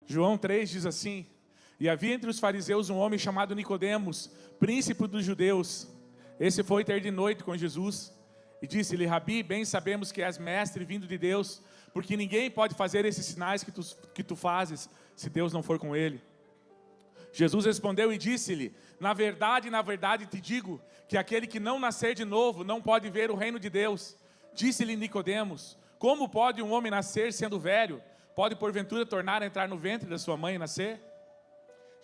João 3 diz assim: e havia entre os fariseus um homem chamado Nicodemos, príncipe dos judeus. Esse foi ter de noite com Jesus e disse-lhe: Rabi, bem sabemos que és mestre vindo de Deus, porque ninguém pode fazer esses sinais que tu fazes, se Deus não for com ele. Jesus respondeu e disse-lhe: na verdade te digo, que aquele que não nascer de novo não pode ver o reino de Deus. Disse-lhe Nicodemos: como pode um homem nascer sendo velho? Pode porventura tornar a entrar no ventre da sua mãe e nascer?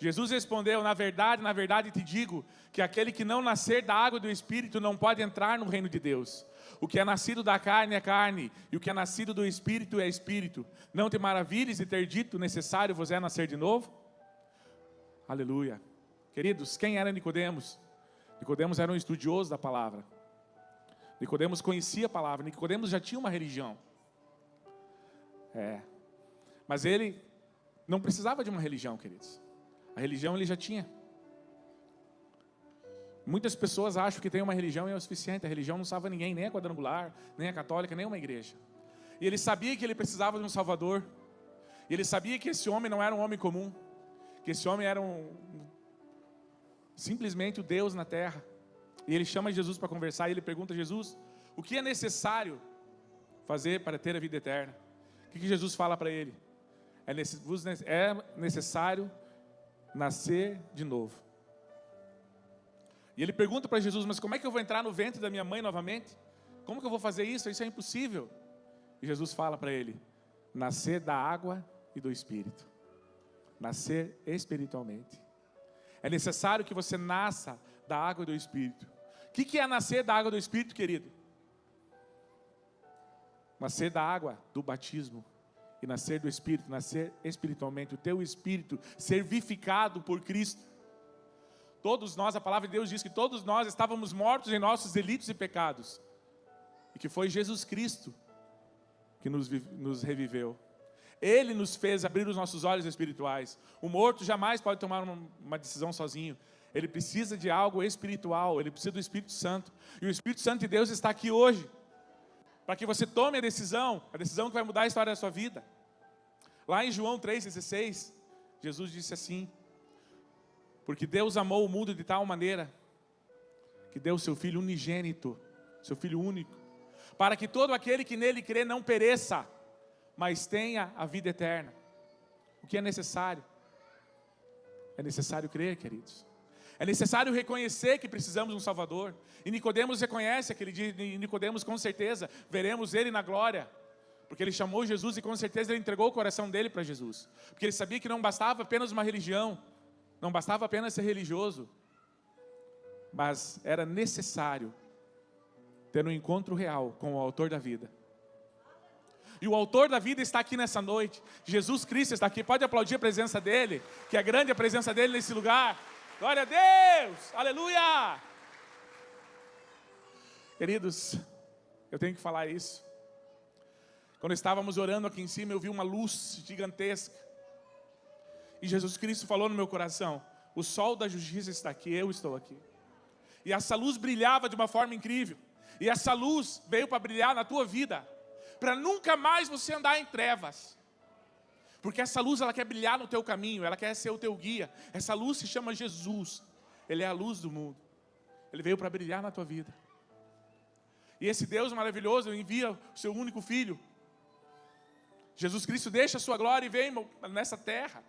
Jesus respondeu: na verdade te digo, que aquele que não nascer da água e do Espírito não pode entrar no reino de Deus. O que é nascido da carne é carne, e o que é nascido do Espírito é Espírito. Não te maravilhes de ter dito: necessário vos é nascer de novo? Aleluia. Queridos, quem era Nicodemos? Nicodemos era um estudioso da palavra. Nicodemos conhecia a palavra. Nicodemos já tinha uma religião. Mas ele não precisava de uma religião, queridos. A religião ele já tinha. Muitas pessoas acham que tem uma religião e é o suficiente. A religião não salva ninguém, nem a quadrangular, nem a católica, nem uma igreja. E ele sabia que ele precisava de um Salvador. E ele sabia que esse homem não era um homem comum, que esse homem era simplesmente o Deus na terra. E ele chama Jesus para conversar e ele pergunta a Jesus: o que é necessário fazer para ter a vida eterna? O que Jesus fala para ele? É necessário nascer de novo. E ele pergunta para Jesus: mas como é que eu vou entrar no ventre da minha mãe novamente? Como que eu vou fazer isso? Isso é impossível. E Jesus fala para ele: nascer da água e do Espírito. Nascer espiritualmente. É necessário que você nasça da água e do Espírito. O que é nascer da água e do Espírito, querido? Nascer da água do batismo. E nascer do Espírito, nascer espiritualmente. O teu espírito ser vivificado por Cristo. Todos nós, a palavra de Deus diz que todos nós estávamos mortos em nossos delitos e pecados. E que foi Jesus Cristo que nos reviveu. Ele nos fez abrir os nossos olhos espirituais. O morto jamais pode tomar uma decisão sozinho. Ele precisa de algo espiritual. Ele precisa do Espírito Santo. E o Espírito Santo de Deus está aqui hoje, para que você tome a decisão que vai mudar a história da sua vida. Lá em João 3,16, Jesus disse assim: porque Deus amou o mundo de tal maneira que deu o seu Filho unigênito, seu Filho único, para que todo aquele que nele crê não pereça, mas tenha a vida eterna. O que é necessário? É necessário crer, queridos. É necessário reconhecer que precisamos de um Salvador. E Nicodemos reconhece aquele dia. Nicodemos com certeza veremos ele na glória, porque ele chamou Jesus e com certeza ele entregou o coração dele para Jesus, porque ele sabia que não bastava apenas uma religião, não bastava apenas ser religioso, mas era necessário ter um encontro real com o autor da vida. E o autor da vida está aqui nessa noite. Jesus Cristo está aqui. Pode aplaudir a presença dele, que é grande a presença dele nesse lugar. Glória a Deus, aleluia. Queridos, eu tenho que falar isso. Quando estávamos orando aqui em cima, eu vi uma luz gigantesca. E Jesus Cristo falou no meu coração: o sol da justiça está aqui, eu estou aqui. E essa luz brilhava de uma forma incrível. E essa luz veio para brilhar na tua vida, para nunca mais você andar em trevas. Porque essa luz, ela quer brilhar no teu caminho, ela quer ser o teu guia. Essa luz se chama Jesus. Ele é a luz do mundo. Ele veio para brilhar na tua vida. E esse Deus maravilhoso envia o seu único Filho. Jesus Cristo deixa a sua glória e vem nessa terra,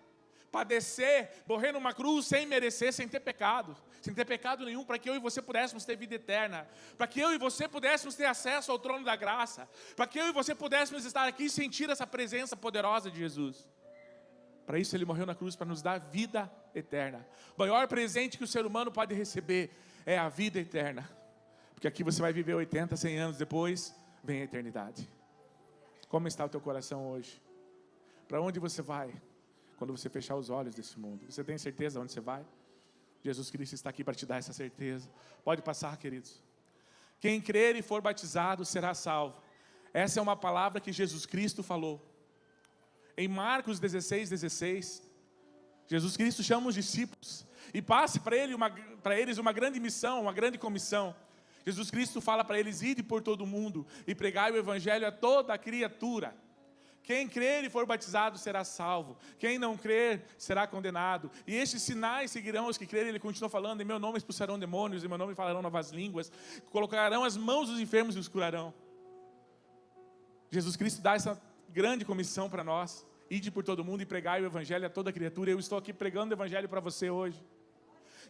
padecer, morrer numa cruz sem merecer, sem ter pecado nenhum, para que eu e você pudéssemos ter vida eterna, para que eu e você pudéssemos ter acesso ao trono da graça, para que eu e você pudéssemos estar aqui e sentir essa presença poderosa de Jesus. Para isso ele morreu na cruz, para nos dar vida eterna. O maior presente que o ser humano pode receber é a vida eterna, porque aqui você vai viver 80, 100 anos, depois vem a eternidade. Como está o teu coração hoje? Para onde você vai quando você fechar os olhos desse mundo? Você tem certeza de onde você vai? Jesus Cristo está aqui para te dar essa certeza. Pode passar, queridos. Quem crer e for batizado será salvo. Essa é uma palavra que Jesus Cristo falou. Em Marcos 16, Jesus Cristo chama os discípulos e passa para eles uma grande missão, uma grande comissão. Jesus Cristo fala para eles: ide por todo o mundo e pregai o evangelho a toda criatura. Quem crer e for batizado será salvo. Quem não crer será condenado. E estes sinais seguirão os que crerem. Ele continua falando: em meu nome expulsarão demônios, em meu nome falarão novas línguas, colocarão as mãos dos enfermos e os curarão. Jesus Cristo dá essa grande comissão para nós: ide por todo mundo e pregai o evangelho a toda criatura. Eu estou aqui pregando o evangelho para você hoje.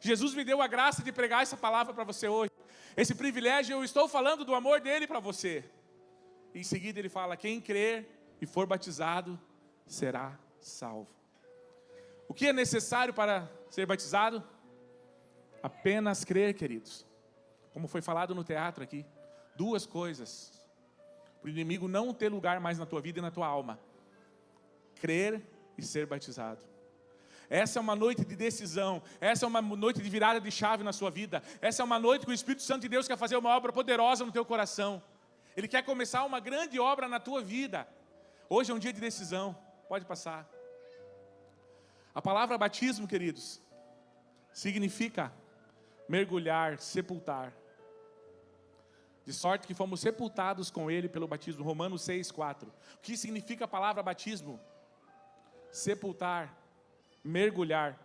Jesus me deu a graça de pregar essa palavra para você hoje. Esse privilégio, eu estou falando do amor dele para você. Em seguida ele fala: quem crer e for batizado será salvo. O que é necessário para ser batizado? Apenas crer, queridos. Como foi falado no teatro aqui, 2 coisas para o inimigo não ter lugar mais na tua vida e na tua alma: crer e ser batizado. Essa é uma noite de decisão. Essa é uma noite de virada de chave na sua vida. Essa é uma noite que o Espírito Santo de Deus quer fazer uma obra poderosa no teu coração. Ele quer começar uma grande obra na tua vida. Hoje é um dia de decisão. Pode passar. A palavra batismo, queridos, significa mergulhar, sepultar. De sorte que fomos sepultados com ele pelo batismo. Romanos 6:4. O que significa a palavra batismo? Sepultar, mergulhar.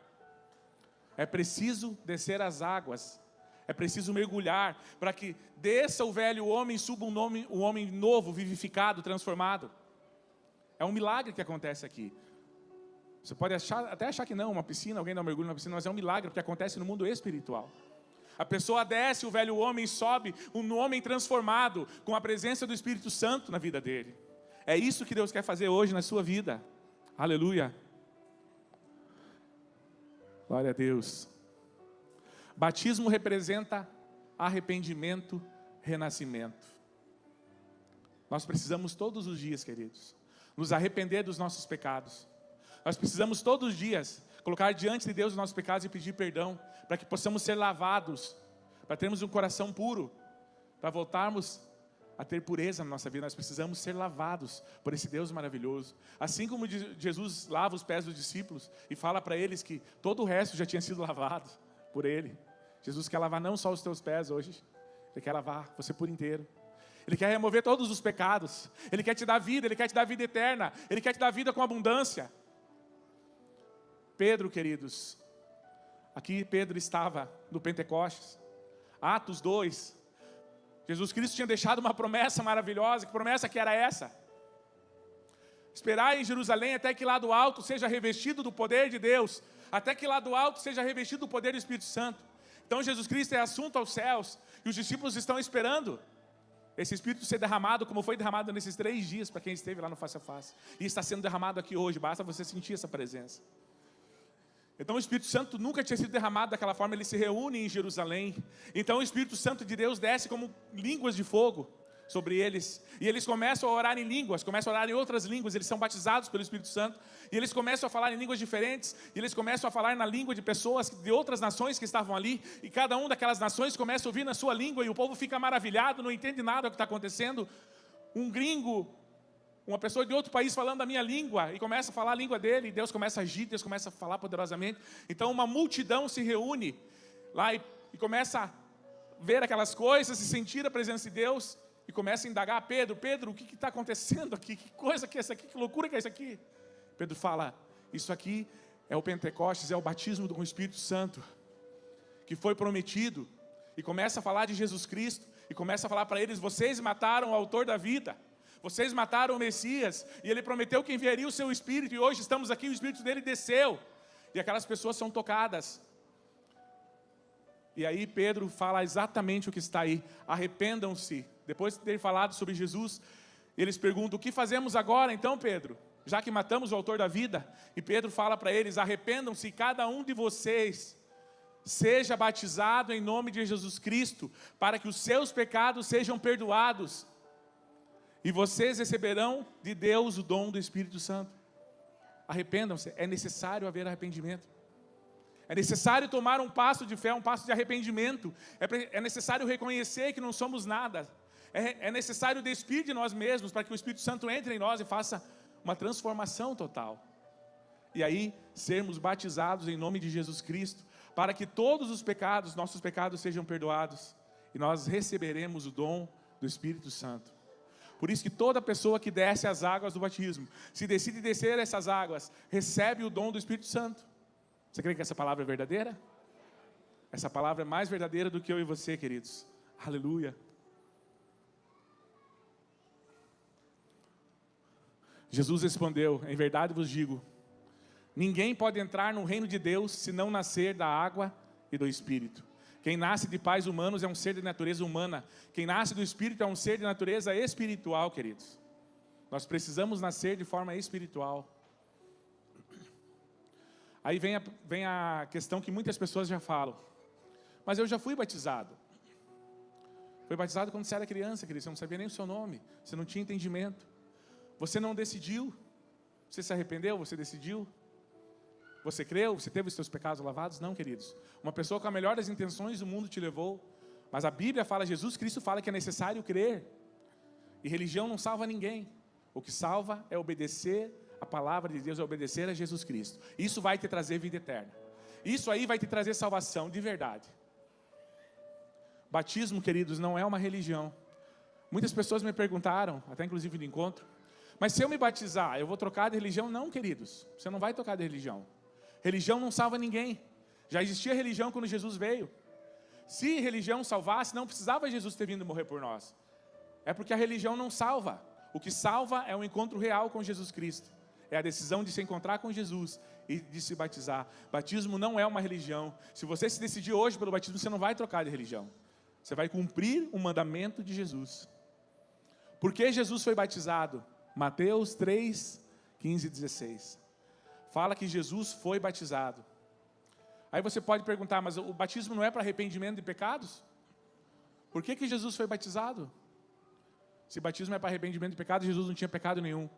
É preciso descer as águas. É preciso mergulhar para que desça o velho homem e suba um homem novo, vivificado, transformado. É um milagre que acontece aqui. Você pode até achar que não, uma piscina, alguém dá um mergulho na piscina, mas é um milagre porque acontece no mundo espiritual. A pessoa desce, o velho homem sobe, um homem transformado, com a presença do Espírito Santo na vida dele. É isso que Deus quer fazer hoje na sua vida. Aleluia. Glória a Deus. Batismo representa arrependimento, renascimento. Nós precisamos todos os dias, queridos, nos arrepender dos nossos pecados. Nós precisamos todos os dias colocar diante de Deus os nossos pecados e pedir perdão, para que possamos ser lavados, para termos um coração puro, para voltarmos a ter pureza na nossa vida. Nós precisamos ser lavados por esse Deus maravilhoso. Assim como Jesus lava os pés dos discípulos e fala para eles que todo o resto já tinha sido lavado por Ele. Jesus quer lavar não só os teus pés hoje, Ele quer lavar você por inteiro. Ele quer remover todos os pecados. Ele quer te dar vida, Ele quer te dar vida eterna. Ele quer te dar vida com abundância. Pedro, queridos, aqui Pedro estava no Pentecostes, Atos 2, Jesus Cristo tinha deixado uma promessa maravilhosa. Que promessa que era essa? Esperai em Jerusalém até que lá do alto seja revestido do poder de Deus, até que lá do alto seja revestido do poder do Espírito Santo. Então Jesus Cristo é assunto aos céus, e os discípulos estão esperando esse Espírito ser derramado, como foi derramado nesses 3 dias, para quem esteve lá no face a face, e está sendo derramado aqui hoje, basta você sentir essa presença. Então o Espírito Santo nunca tinha sido derramado daquela forma. Ele se reúne em Jerusalém. Então o Espírito Santo de Deus desce como línguas de fogo sobre eles, e eles começam a orar em línguas, começam a orar em outras línguas. Eles são batizados pelo Espírito Santo, e eles começam a falar em línguas diferentes, e eles começam a falar na língua de pessoas de outras nações que estavam ali, e cada uma daquelas nações começa a ouvir na sua língua, e o povo fica maravilhado, não entende nada do que está acontecendo. Um gringo, uma pessoa de outro país falando a minha língua, e começa a falar a língua dele, e Deus começa a agir, Deus começa a falar poderosamente. Então uma multidão se reúne lá e começa a ver aquelas coisas, e sentir a presença de Deus, e começa a indagar: Pedro, o que está acontecendo aqui? Que coisa que é essa aqui? Que loucura que é isso aqui? Pedro fala: isso aqui é o Pentecostes, é o batismo com o Espírito Santo, que foi prometido. E começa a falar de Jesus Cristo, e começa a falar para eles: vocês mataram o autor da vida, vocês mataram o Messias, e Ele prometeu que enviaria o seu Espírito, e hoje estamos aqui, o Espírito dele desceu, e aquelas pessoas são tocadas. E aí Pedro fala exatamente o que está aí: arrependam-se. Depois de ter falado sobre Jesus, eles perguntam: o que fazemos agora então, Pedro? Já que matamos o autor da vida. E Pedro fala para eles: arrependam-se, e cada um de vocês seja batizado em nome de Jesus Cristo, para que os seus pecados sejam perdoados, e vocês receberão de Deus o dom do Espírito Santo. Arrependam-se. É necessário haver arrependimento. É necessário tomar um passo de fé, um passo de arrependimento. É necessário reconhecer que não somos nada. É necessário despir de nós mesmos, para que o Espírito Santo entre em nós e faça uma transformação total. E aí sermos batizados em nome de Jesus Cristo, para que todos os pecados, nossos pecados, sejam perdoados, e nós receberemos o dom do Espírito Santo. Por isso que toda pessoa que desce as águas do batismo, se decide descer essas águas, recebe o dom do Espírito Santo. Você crê que essa palavra é verdadeira? Essa palavra é mais verdadeira do que eu e você, queridos. Aleluia. Jesus respondeu: em verdade vos digo, ninguém pode entrar no reino de Deus se não nascer da água e do Espírito. Quem nasce de pais humanos é um ser de natureza humana. Quem nasce do Espírito é um ser de natureza espiritual, queridos. Nós precisamos nascer de forma espiritual. Aí vem a questão que muitas pessoas já falam: mas eu já fui batizado. Foi batizado quando você era criança, querido. Você não sabia nem o seu nome. Você não tinha entendimento. Você não decidiu. Você se arrependeu? Você decidiu? Você creu? Você teve os seus pecados lavados? Não, queridos. Uma pessoa com a melhor das intenções do mundo te levou. Mas a Bíblia fala, Jesus Cristo fala que é necessário crer. E religião não salva ninguém. O que salva é obedecer a palavra de Deus, é obedecer a Jesus Cristo. Isso vai te trazer vida eterna. Isso aí vai te trazer salvação de verdade. Batismo, queridos, não é uma religião. Muitas pessoas me perguntaram, até inclusive no encontro, mas se eu me batizar, eu vou trocar de religião? Não, queridos, você não vai trocar de religião. Religião não salva ninguém. Já existia religião quando Jesus veio. Se religião salvasse, não precisava Jesus ter vindo morrer por nós. É porque a religião não salva. O que salva é um encontro real com Jesus Cristo. É a decisão de se encontrar com Jesus e de se batizar. Batismo não é uma religião. Se você se decidir hoje pelo batismo, você não vai trocar de religião. Você vai cumprir o mandamento de Jesus. Por que Jesus foi batizado? Mateus 3, 15 e 16. Fala que Jesus foi batizado. Aí você pode perguntar, mas o batismo não é para arrependimento de pecados? Por que Jesus foi batizado? Se batismo é para arrependimento de pecados, Jesus não tinha pecado nenhum.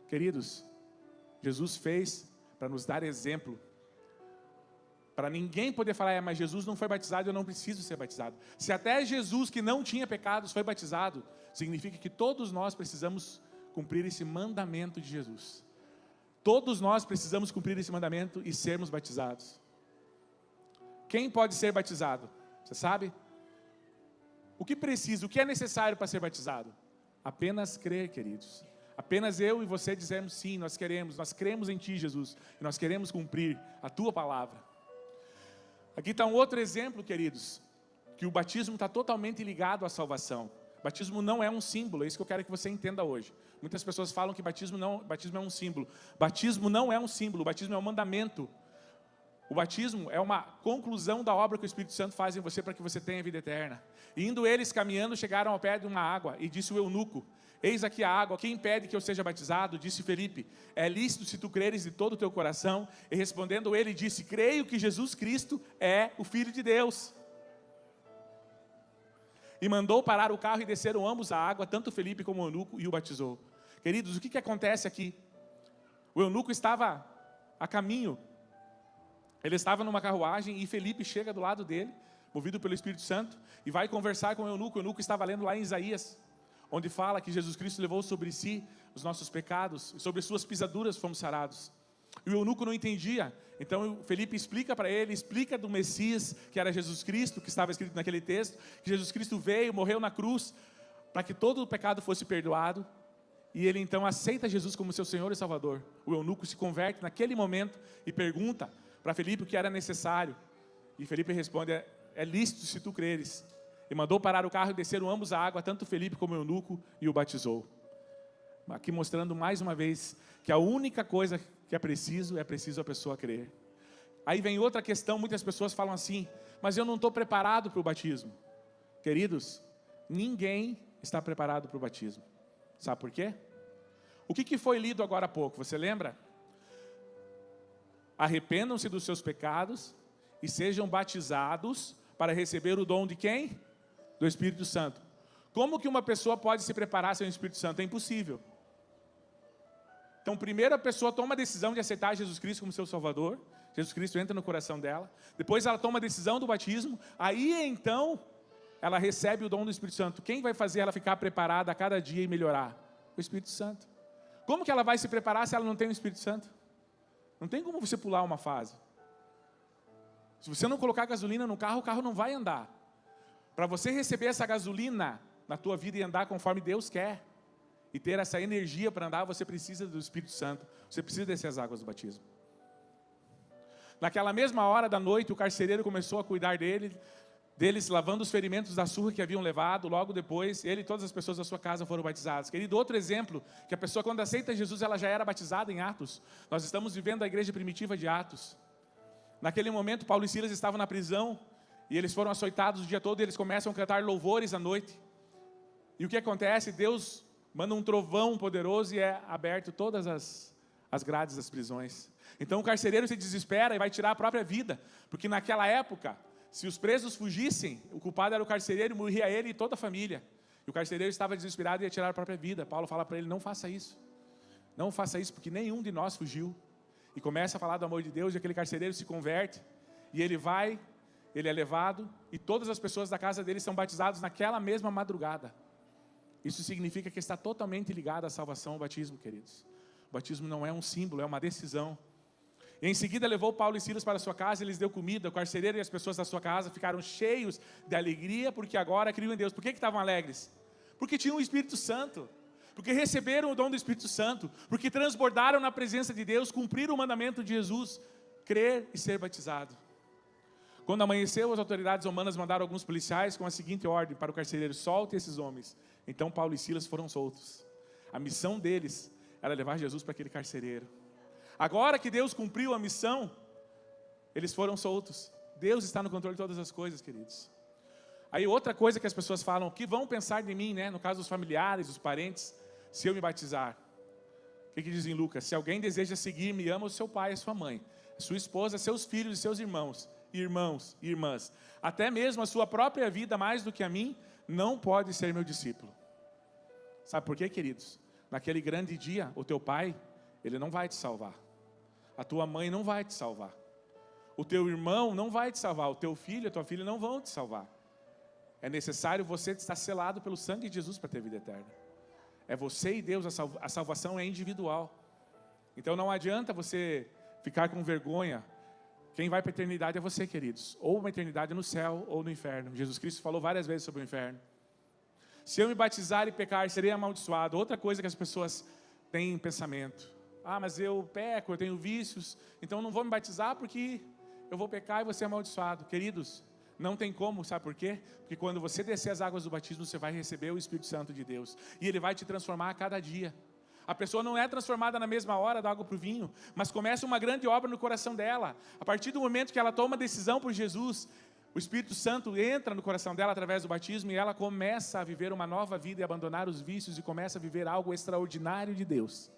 Queridos, Jesus fez para nos dar exemplo. Para ninguém poder falar, mas Jesus não foi batizado, eu não preciso ser batizado. Se até Jesus, que não tinha pecados, foi batizado, significa que todos nós precisamos cumprir esse mandamento de Jesus. Todos nós precisamos cumprir esse mandamento e sermos batizados. Quem pode ser batizado? Você sabe? O que precisa, o que é necessário para ser batizado? Apenas crer, queridos. Apenas eu e você dizemos sim, nós cremos em Ti, Jesus, e nós queremos cumprir a Tua palavra. Aqui está um outro exemplo, queridos, que o batismo está totalmente ligado à salvação. Batismo não é um símbolo, é isso que eu quero que você entenda hoje. Muitas pessoas falam que batismo é um símbolo. Batismo não é um símbolo, batismo é um mandamento. O batismo é uma conclusão da obra que o Espírito Santo faz em você para que você tenha vida eterna. E indo eles caminhando, chegaram ao pé de uma água, e disse o eunuco: eis aqui a água, quem impede que eu seja batizado? Disse Felipe: é lícito se tu creres de todo o teu coração. E respondendo ele, disse: creio que Jesus Cristo é o Filho de Deus. E mandou parar o carro e desceram ambos a água, tanto Felipe como o eunuco, e o batizou. Queridos, o que acontece aqui? O eunuco estava a caminho. Ele estava numa carruagem e Felipe chega do lado dele, movido pelo Espírito Santo, e vai conversar com o eunuco. O eunuco estava lendo lá em Isaías, onde fala que Jesus Cristo levou sobre si os nossos pecados, e sobre suas pisaduras fomos sarados. E o eunuco não entendia. Então Felipe explica para ele, explica do Messias, que era Jesus Cristo, que estava escrito naquele texto, que Jesus Cristo veio, morreu na cruz, para que todo o pecado fosse perdoado. E ele então aceita Jesus como seu Senhor e Salvador. O eunuco se converte naquele momento e pergunta para Felipe o que era necessário. E Felipe responde: é lícito se tu creres. E mandou parar o carro e desceram ambos a água, tanto Felipe como o eunuco, e o batizou. Aqui mostrando mais uma vez que a única coisa que é preciso a pessoa crer. Aí vem outra questão, muitas pessoas falam assim: mas eu não estou preparado para o batismo. Queridos, ninguém está preparado para o batismo. Sabe por quê? O que foi lido agora há pouco, você lembra? Arrependam-se dos seus pecados e sejam batizados para receber o dom de quem? Do Espírito Santo. Como que uma pessoa pode se preparar sem o Espírito Santo? É impossível. Então, primeiro a pessoa toma a decisão de aceitar Jesus Cristo como seu Salvador. Jesus Cristo entra no coração dela. Depois ela toma a decisão do batismo. Aí então ela recebe o dom do Espírito Santo. Quem vai fazer ela ficar preparada a cada dia e melhorar? O Espírito Santo. Como que ela vai se preparar se ela não tem o Espírito Santo? Não tem como você pular uma fase. Se você não colocar gasolina no carro, o carro não vai andar. Para você receber essa gasolina na tua vida e andar conforme Deus quer, e ter essa energia para andar, você precisa do Espírito Santo. Você precisa descer as águas do batismo. Naquela mesma hora da noite, o carcereiro começou a cuidar deles, lavando os ferimentos da surra que haviam levado. Logo depois, ele e todas as pessoas da sua casa foram batizadas. Querido, outro exemplo, que a pessoa quando aceita Jesus, ela já era batizada em Atos. Nós estamos vivendo a igreja primitiva de Atos. Naquele momento, Paulo e Silas estavam na prisão, e eles foram açoitados o dia todo, e eles começam a cantar louvores à noite. E o que acontece? Deus manda um trovão poderoso e é aberto todas as grades das prisões. Então o carcereiro se desespera e vai tirar a própria vida, porque naquela época, se os presos fugissem, o culpado era o carcereiro, morria ele e toda a família. E o carcereiro estava desesperado e ia tirar a própria vida. Paulo fala para ele, não faça isso. Não faça isso, porque nenhum de nós fugiu. E começa a falar do amor de Deus, e aquele carcereiro se converte, e ele é levado, e todas as pessoas da casa dele são batizadas naquela mesma madrugada. Isso significa que está totalmente ligado à salvação, ao batismo, queridos. O batismo não é um símbolo, é uma decisão. E em seguida levou Paulo e Silas para a sua casa, e lhes deu comida. O carcereiro e as pessoas da sua casa ficaram cheios de alegria, porque agora criam em Deus. Por que estavam alegres? Porque tinham o Espírito Santo, porque receberam o dom do Espírito Santo, porque transbordaram na presença de Deus, cumpriram o mandamento de Jesus, crer e ser batizado. Quando amanheceu, as autoridades romanas mandaram alguns policiais com a seguinte ordem para o carcereiro: solte esses homens. Então Paulo e Silas foram soltos. A missão deles era levar Jesus para aquele carcereiro. Agora que Deus cumpriu a missão, eles foram soltos. Deus está no controle de todas as coisas, queridos. Aí outra coisa que as pessoas falam, o que vão pensar de mim, né? No caso dos familiares, dos parentes, se eu me batizar. O que diz em Lucas? Se alguém deseja seguir-me, ama o seu pai e a sua mãe, a sua esposa, seus filhos e seus irmãos e irmãs. Até mesmo a sua própria vida, mais do que a mim, não pode ser meu discípulo. Sabe por quê, queridos? Naquele grande dia, o teu pai, ele não vai te salvar. A tua mãe não vai te salvar. O teu irmão não vai te salvar. O teu filho, a tua filha não vão te salvar. É necessário você estar selado pelo sangue de Jesus para ter vida eterna. É você e Deus, a salvação é individual. Então não adianta você ficar com vergonha. Quem vai para a eternidade é você, queridos. Ou uma eternidade no céu ou no inferno. Jesus Cristo falou várias vezes sobre o inferno. Se eu me batizar e pecar, serei amaldiçoado. Outra coisa que as pessoas têm em pensamento. Ah, mas eu peco, eu tenho vícios, então não vou me batizar porque eu vou pecar e vou ser amaldiçoado. Queridos, não tem como, sabe por quê? Porque quando você descer as águas do batismo, você vai receber o Espírito Santo de Deus. E Ele vai te transformar a cada dia. A pessoa não é transformada na mesma hora da água para o vinho, mas começa uma grande obra no coração dela. A partir do momento que ela toma a decisão por Jesus, o Espírito Santo entra no coração dela através do batismo e ela começa a viver uma nova vida e abandonar os vícios e começa a viver algo extraordinário de Deus.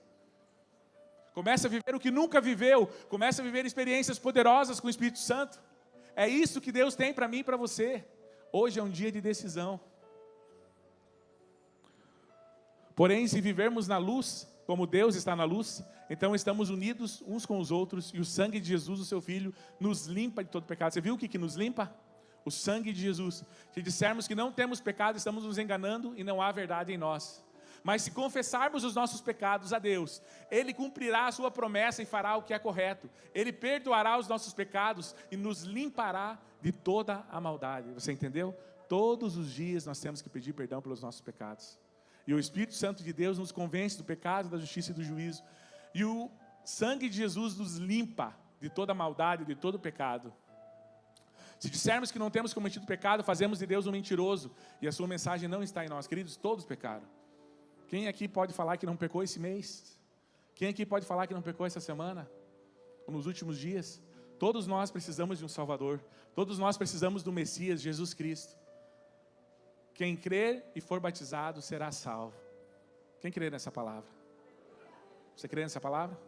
Começa a viver o que nunca viveu, começa a viver experiências poderosas com o Espírito Santo. É isso que Deus tem para mim e para você. Hoje é um dia de decisão. Porém, se vivermos na luz, como Deus está na luz, então estamos unidos uns com os outros, e o sangue de Jesus, o seu Filho, nos limpa de todo pecado. Você viu o que nos limpa? O sangue de Jesus. Se dissermos que não temos pecado, estamos nos enganando e não há verdade em nós. Mas se confessarmos os nossos pecados a Deus, Ele cumprirá a sua promessa e fará o que é correto. Ele perdoará os nossos pecados e nos limpará de toda a maldade. Você entendeu? Todos os dias nós temos que pedir perdão pelos nossos pecados. E o Espírito Santo de Deus nos convence do pecado, da justiça e do juízo. E o sangue de Jesus nos limpa de toda a maldade, de todo o pecado. Se dissermos que não temos cometido pecado, fazemos de Deus um mentiroso. E a sua mensagem não está em nós. Queridos, todos pecaram. Quem aqui pode falar que não pecou esse mês? Quem aqui pode falar que não pecou essa semana? Ou nos últimos dias? Todos nós precisamos de um Salvador. Todos nós precisamos do Messias, Jesus Cristo. Quem crer e for batizado será salvo. Quem crê nessa palavra? Você crê nessa palavra?